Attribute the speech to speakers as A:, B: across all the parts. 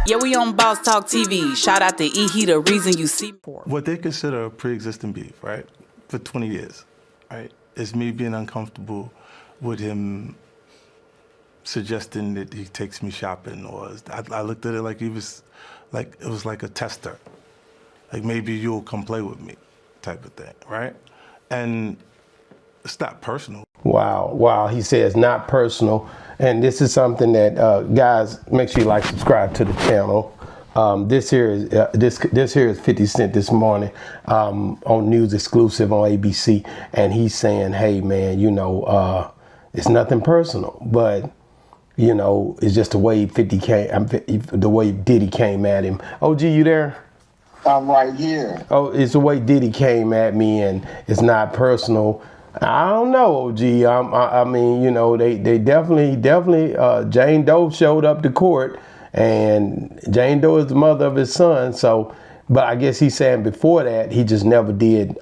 A: Yeah, we on Boss Talk TV. Shout out to E. He the reason you see.
B: What they consider a pre-existing beef, right, for 20 years, right, is me being uncomfortable with him suggesting that he takes me shopping, or I looked at it like it was like a tester, like maybe you'll come play with me, type of thing, right? And it's not personal.
C: Wow. He says not personal. And this is something that, guys, make sure you like, subscribe to the channel. This here is 50 Cent this morning on News Exclusive on ABC. And he's saying, hey, man, it's nothing personal. But, it's just the way the way Diddy came at him. OG, you there?
D: I'm right here.
C: Oh, it's the way Diddy came at me, and it's not personal. I don't know, OG. I mean, they definitely. Jane Doe showed up to court, and Jane Doe is the mother of his son. So, but I guess he's saying before that he just never did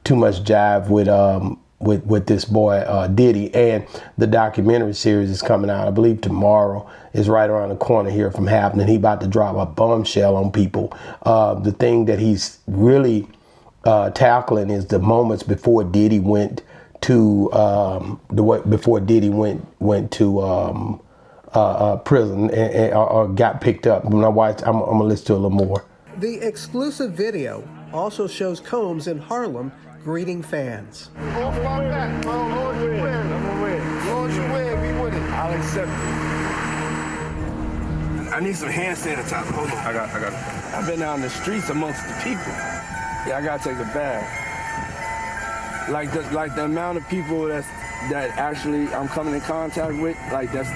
C: too much jive with this boy Diddy. And the documentary series is coming out, I believe tomorrow. Is right around the corner here from happening. He about to drop a bombshell on people. The thing that he's really tackling is the moments before Diddy went to prison or got picked up. I'm gonna listen to a little more.
E: The exclusive video also shows Combs in Harlem greeting fans.
D: Off my back, bro. Lord, you win. I'm gonna win. Lord, you win. We win it.
F: I'll accept it. I need some hand sanitizer. Hold on. I got it. I've been out in the streets amongst the people. Yeah, I gotta take a bath. Like the amount of people that actually I'm coming in contact with, like that's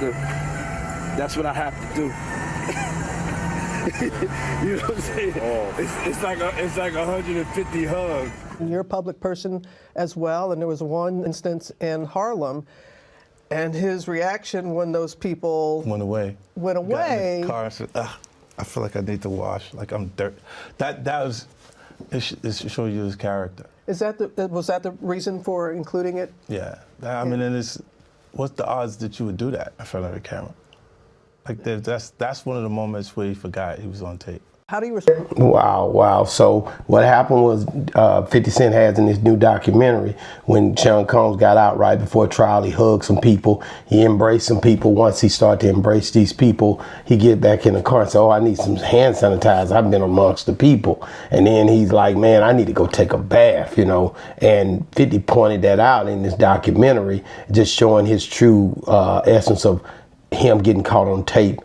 F: what I have to do. You know what I'm saying? Oh. It's like 150 hugs.
E: You're a public person as well, and there was one instance in Harlem, and his reaction when those people
B: went away.
E: Got in
B: the car and said, I feel like I need to wash, like I'm dirt. That was. It shows you his character.
E: Was that the reason for including it?
B: Yeah. I mean, and what's the odds that you would do that in front of the camera? Like that's one of the moments where he forgot he was on tape.
E: How do you respond?
C: Wow. So what happened was 50 Cent has in this new documentary, when Sean Combs got out right before trial, he hugged some people. He embraced some people. Once he started to embrace these people, he get back in the car and said, I need some hand sanitizer. I've been amongst the people. And then he's like, man, I need to go take a bath, And 50 pointed that out in this documentary, just showing his true essence of him getting caught on tape,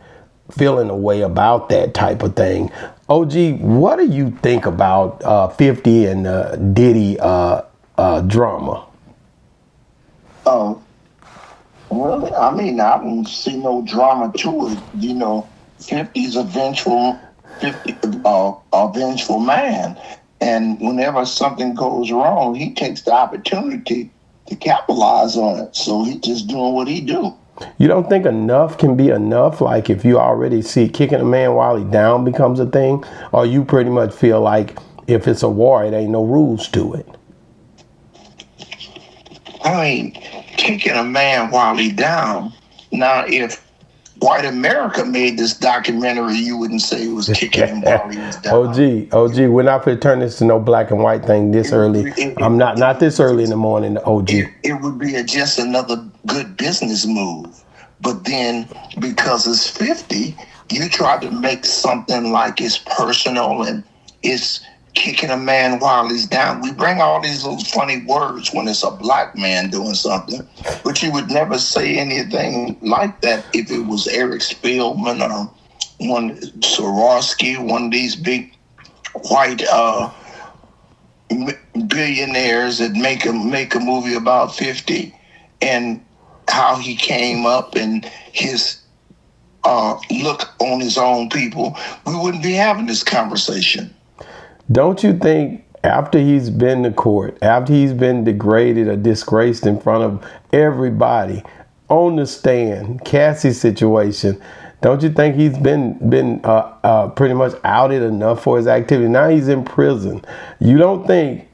C: feeling a way about that type of thing. OG, what do you think about 50 and Diddy drama?
D: Well, I mean, I don't see no drama to it. 50's a vengeful man. And whenever something goes wrong, he takes the opportunity to capitalize on it. So he's just doing what he do.
C: You don't think enough can be enough? Like if you already see kicking a man while he down becomes a thing? Or you pretty much feel like if it's a war, it ain't no rules to it?
D: I mean, kicking a man while he down. Now, if white America made this documentary, you wouldn't say it was kicking him while he was down.
C: OG, we're not going to turn this to no black and white thing this early. I'm not this early in the morning, OG.
D: It would be just another good business move. But then, because it's 50, you try to make something like it's personal and it's kicking a man while he's down. We bring all these little funny words when it's a black man doing something, but you would never say anything like that if it was Eric Spielman or one Swarovski, one of these big white billionaires that make a movie about 50 and how he came up and his look on his own people. We wouldn't be having this conversation.
C: Don't you think after he's been to court, after he's been degraded or disgraced in front of everybody on the stand, Cassie's situation, don't you think he's been pretty much outed enough for his activity? Now he's in prison. You don't think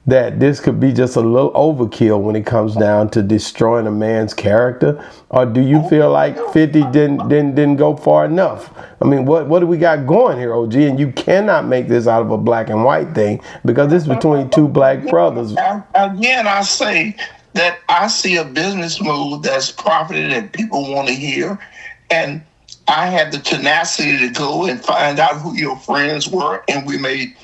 C: that this could be just a little overkill when it comes down to destroying a man's character, or do you feel like 50 didn't go far enough? I mean, what do we got going here, OG? And you cannot make this out of a black and white thing because this is between two black brothers.
D: Again, I say that I see a business move that's profited that people want to hear, and I had the tenacity to go and find out who your friends were, and we made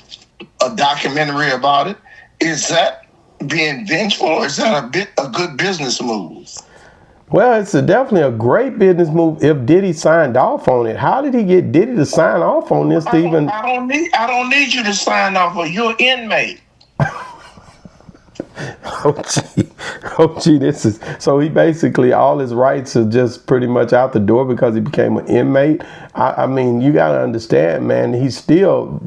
D: a documentary about it. Is that being vengeful, or is that a good business move?
C: Well, it's definitely a great business move if Diddy signed off on it. How did he get Diddy to sign off on this to even?
D: I don't need you to sign off. You're an inmate.
C: Oh gee, this is so he basically all his rights are just pretty much out the door because he became an inmate. I mean, you gotta understand, man, he still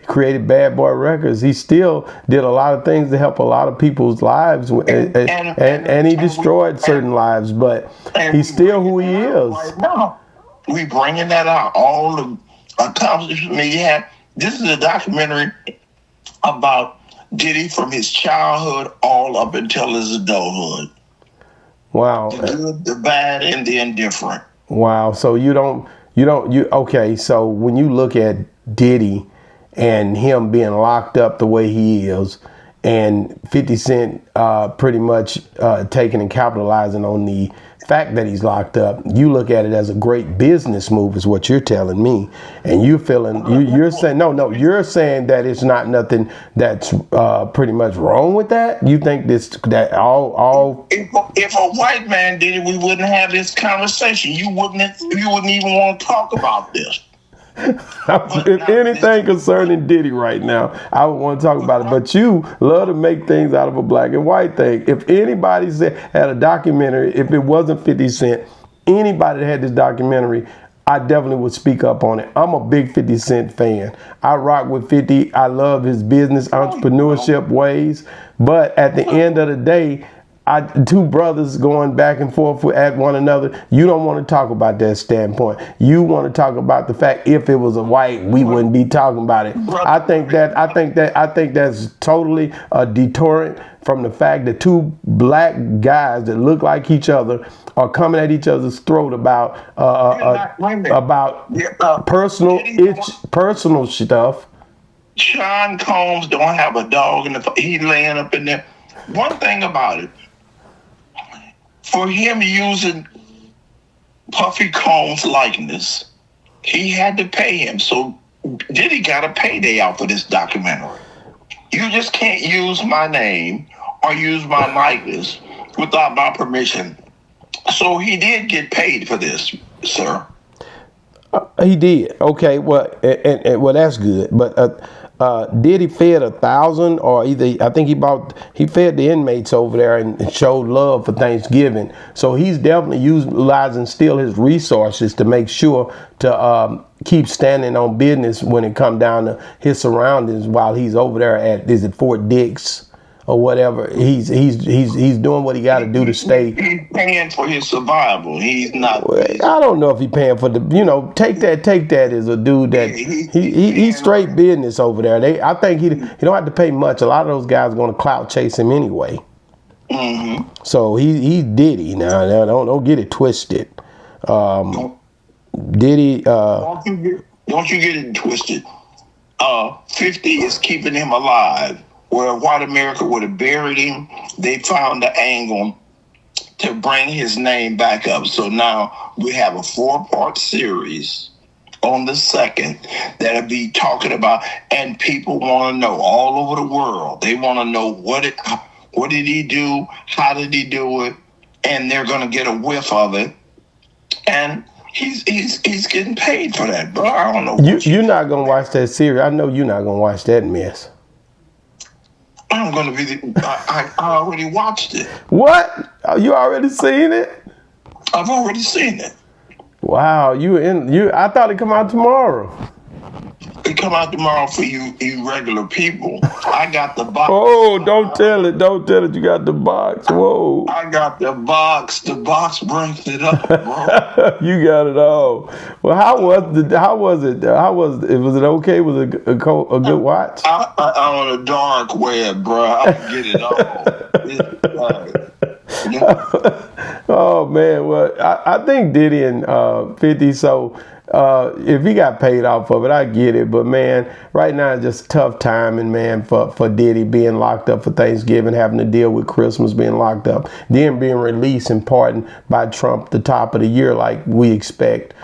C: created Bad Boy Records. He still did a lot of things to help a lot of people's lives, and he destroyed certain lives, but he's still who he is.
D: Right now, we bringing that out, all the accomplishments he had. This is a documentary about Diddy from his childhood all up until his adulthood.
C: Wow.
D: The good, the bad, and the indifferent.
C: Wow. So okay, so when you look at Diddy and him being locked up the way he is, and 50 Cent pretty much taking and capitalizing on the fact that he's locked up, you look at it as a great business move is what you're telling me. And you're saying, you're saying that it's not nothing that's pretty much wrong with that? You think that all
D: if a white man did it, we wouldn't have this conversation. You wouldn't even want to talk about this.
C: If anything concerning Diddy right now, I would want to talk about it. But you love to make things out of a black and white thing. If anybody had a documentary, if it wasn't 50 Cent, anybody that had this documentary, I definitely would speak up on it. I'm a big 50 Cent fan. I rock with 50. I love his business, entrepreneurship ways. But at the end of the day, two brothers going back and forth at one another. You don't want to talk about that standpoint. You want to talk about the fact if it was a white, we wouldn't be talking about it. I think that's totally a deterrent from the fact that two black guys that look like each other are coming at each other's throat about personal stuff.
D: Sean Combs don't have a dog in the. He laying up in there. One thing about it. For him using Puffy Combs' likeness, he had to pay him. So Diddy got a payday out for this documentary. You just can't use my name or use my likeness without my permission. So he did get paid for this, sir.
C: He did. Okay. Well, well, that's good. But Diddy fed 1,000, or I think he fed the inmates over there and showed love for Thanksgiving. So he's definitely utilizing still his resources to make sure to keep standing on business when it comes down to his surroundings while he's over there at Fort Dix or whatever. He's doing what he got to do to stay.
D: He's paying for his survival. He's not.
C: I don't know if he's paying for the. Take that as a dude that he's straight business over there. I think he don't have to pay much. A lot of those guys are going to clout chase him anyway.
D: Mm-hmm.
C: So he Diddy now. Don't get it twisted. Diddy.
D: Don't you get it twisted. 50 is keeping him alive. Where white America would have buried him, they found the angle to bring his name back up. So now we have a 4-part series on the 2nd that'll be talking about, and people want to know all over the world. They want to know what did he do, how did he do it, and they're going to get a whiff of it. And he's getting paid for that, bro. I don't know.
C: You're not going to watch that series. I know you're not going to watch that mess.
D: I'm going to be. I already watched it.
C: What? You already seen it?
D: I've already seen it.
C: Wow, I thought it come out tomorrow.
D: to come out tomorrow for you regular people. I got the box.
C: Oh, don't tell it. Don't tell it. You got the box. Whoa.
D: I got the box. The box brings it up, bro.
C: You got it all. Well, how was it? Was it okay? Was it a good watch?
D: I'm on a dark web, bro. I can get it all.
C: Oh man, well I think Diddy and 50. So if he got paid off of it, I get it. But man, right now it's just tough timing, man, for Diddy being locked up for Thanksgiving, having to deal with Christmas, being locked up, then being released and pardoned by Trump the top of the year like we expect.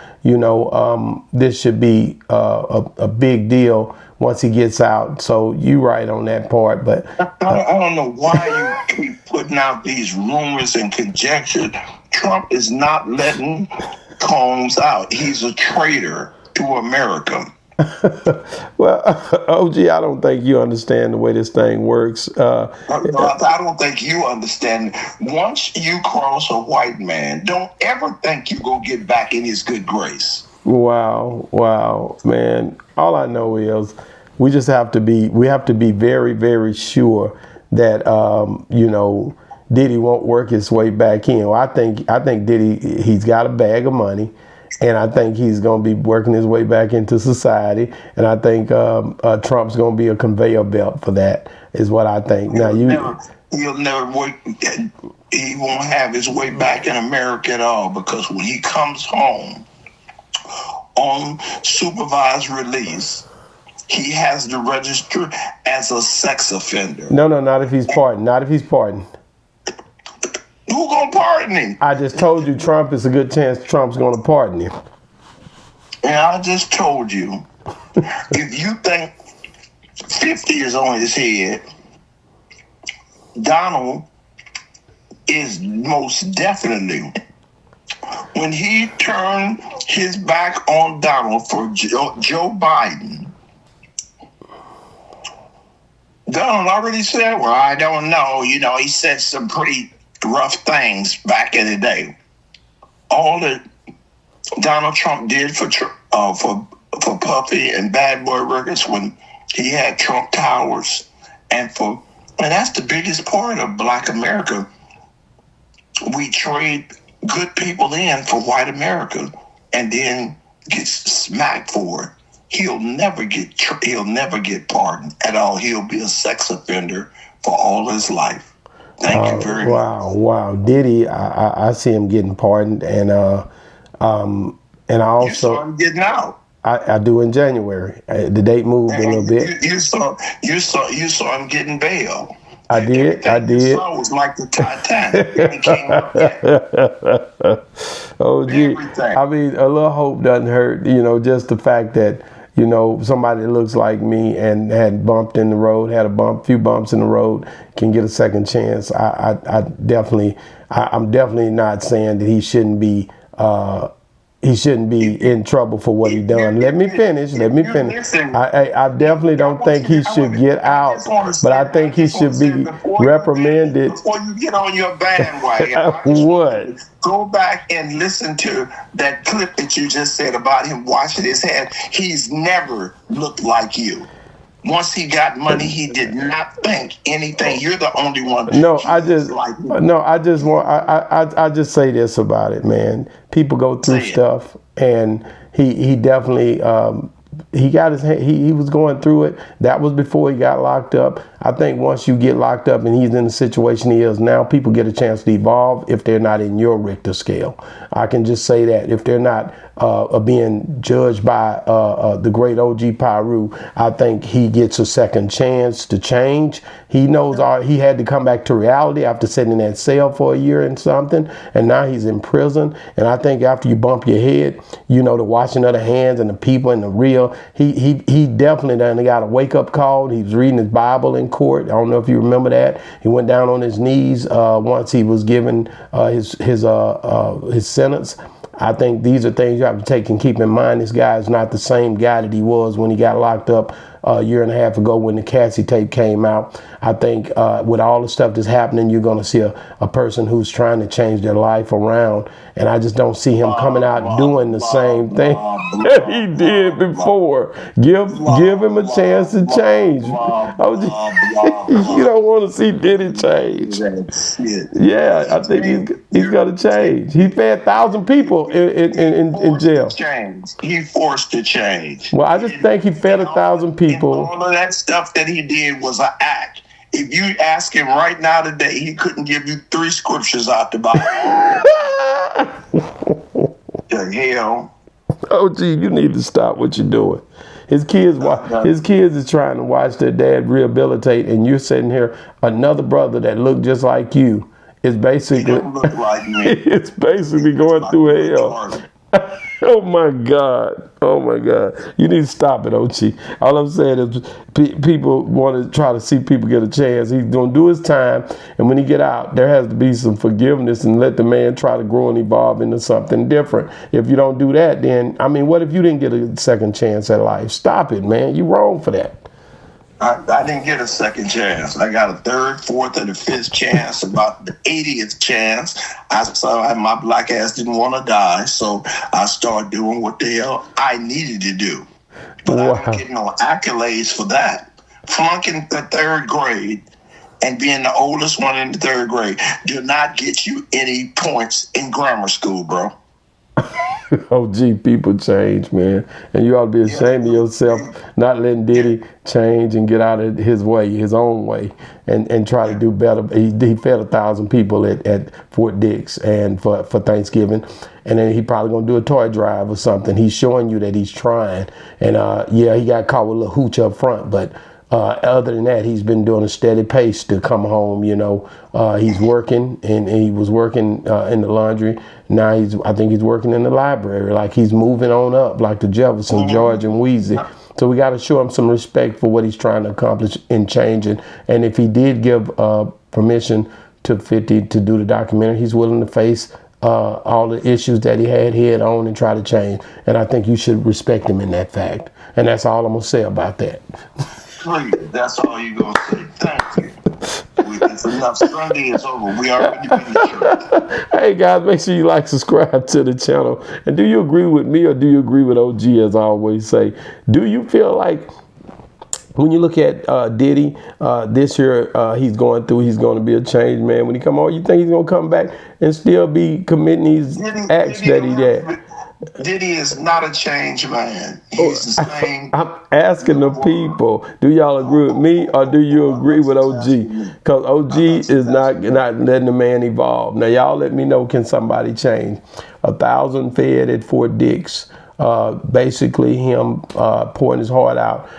C: This should be a big deal once he gets out. So you right on that part. But
D: I don't know why you keep putting out these rumors and conjecture. Trump is not letting Combs out. He's a traitor to America.
C: Well, OG, I don't think you understand the way this thing works.
D: I don't think you understand. Once you cross a white man, don't ever think you go get back in his good grace.
C: Wow, man. All I know is we have to be very, very sure that Diddy won't work his way back in. Well, I think Diddy, he's got a bag of money, and I think he's going to be working his way back into society. And I think Trump's going to be a conveyor belt for that, is what I think.
D: He'll never work. He won't have his way back in America at all, because when he comes home on supervised release, he has to register as a sex offender.
C: No, not if he's pardoned. Not if he's pardoned.
D: Who gonna pardon him?
C: I just told you Trump is a good chance Trump's gonna pardon him.
D: And I just told you, if you think 50 is on his head, Donald is most definitely. When he turned his back on Donald for Joe Biden, Donald already said, well, I don't know. He said some pretty rough things back in the day. All that Donald Trump did for Puffy and Bad Boy Records when he had Trump Towers, and that's the biggest part of Black America. We trade good people in for white America and then get smacked for it. He'll never get pardoned at all. He'll be a sex offender for all his life. Thank you very much. Wow.
C: Diddy, I see him getting pardoned, and I also
D: you saw him getting out.
C: I do in January. The date moved a little bit.
D: You saw him getting bail.
C: I did.
D: You saw was like the Titanic. It came up yet.
C: Oh, gee. I mean, a little hope doesn't hurt. Just the fact that somebody that looks like me and had bumped in the road, had a few bumps in the road, can get a second chance. I'm definitely not saying that he shouldn't be in trouble for what he done. Let me finish. I definitely don't think he should get out, but I think he should be reprimanded.
D: Before you get on your bandwagon,
C: what?
D: Go back and listen to that clip that you just said about him washing his hands. He's never looked like you. Once he got money, he did not think anything. You're the only one.
C: I just say this about it, man. People go through stuff, and he definitely he was going through it. That was before he got locked up. I think once you get locked up and he's in the situation he is now, people get a chance to evolve if they're not in your Richter scale. I can just say that if they're not being judged by the great OG Pyru, I think he gets a second chance to change. He knows he had to come back to reality after sitting in that cell for a year and something, and now he's in prison. And I think after you bump your head, the washing of the hands and the people and the real, he definitely done got a wake-up call. He was reading his Bible in court. I don't know if you remember that. He went down on his knees once he was given his sentence. I think these are things you have to take and keep in mind. This guy is not the same guy that he was when he got locked up a year and a half ago when the Cassie tape came out. I think with all the stuff that's happening, you're going to see a person who's trying to change their life around. And I just don't see him coming out doing the same thing that he did before. Give him a chance to change. You don't want to see Diddy change. Yeah, I think he's got to change. He fed 1,000 people in jail.
D: He forced to change.
C: Well, I just think he fed 1,000 people.
D: All of that stuff that he did was an act. If you ask him right now today, he couldn't give you 3 scriptures out the Bible. The hell.
C: Oh, gee, you need to stop what you're doing. His kids is trying to watch their dad rehabilitate, and you're sitting here, another brother that looked just like you is basically,
D: He don't look like me.
C: it's basically going through hell. Oh my God. Oh my God. You need to stop it, OG. All I'm saying is people want to try to see people get a chance. He's going to do his time. And when he get out, there has to be some forgiveness and let the man try to grow and evolve into something different. If you don't do that, then, I mean, what if you didn't get a second chance at life? Stop it, man. You're wrong for that.
D: I didn't get a second chance. I got a 3rd, 4th, and a 5th chance. About the 80th chance, I saw my black ass didn't want to die, so I started doing what the hell I needed to do. But I don't get no accolades for that. Flunking the 3rd grade and being the oldest one in the 3rd grade do not get you any points in grammar school, bro.
C: Oh, gee, people change, man. And you ought to be ashamed of yourself not letting Diddy change and get out of his way, his own way, and try to do better. He fed 1,000 people at Fort Dix and for Thanksgiving. And then he probably going to do a toy drive or something. He's showing you that he's trying. And, yeah, he got caught with a little hooch up front, but other than that, he's been doing a steady pace to come home. You know, he's working, and he was working in the laundry. Now I think he's working in the library. Like, he's moving on up, like the Jefferson, George, and Wheezy. So we got to show him some respect for what he's trying to accomplish in changing. And if he did give permission to 50 to do the documentary, he's willing to face all the issues that he had head on and try to change. And I think you should respect him in that fact. And that's all I'm going to say about that.
D: Please, that's all you're going to say. Thank you. It's enough. Sunday is over. We already been to church.
C: Hey, guys, make sure you like, subscribe to the channel. And do you agree with me or do you agree with OG, as I always say? Do you feel like when you look at Diddy, this year he's going to be a changed man when he come on? You think he's going to come back and still be committing these acts that he did?
D: Diddy is not a changed man. He's the same.
C: I'm asking the people, do y'all agree with me or do you agree with OG? Because OG is not letting the man evolve. Now, y'all let me know, can somebody change? 1,000 fed at Fort Dix. Basically him pouring his heart out,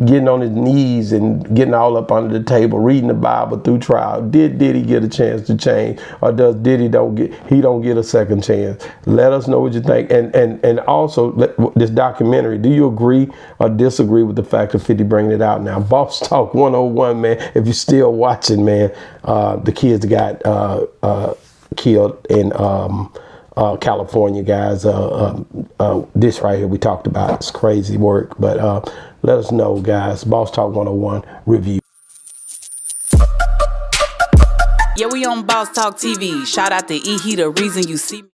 C: getting on his knees and getting all up under the table, reading the Bible through trial. Did Diddy get a chance to change, or does Diddy don't get a second chance? Let us know what you think. And also this documentary, do you agree or disagree with the fact of 50 bringing it out now? Boss Talk 101, man. If you're still watching, man, the kids got killed in California, guys. This right here we talked about, it's crazy work, but let us know, guys. Boss Talk 101 review.
A: Yeah, we on Boss Talk TV. Shout out to E. He the reason you see me.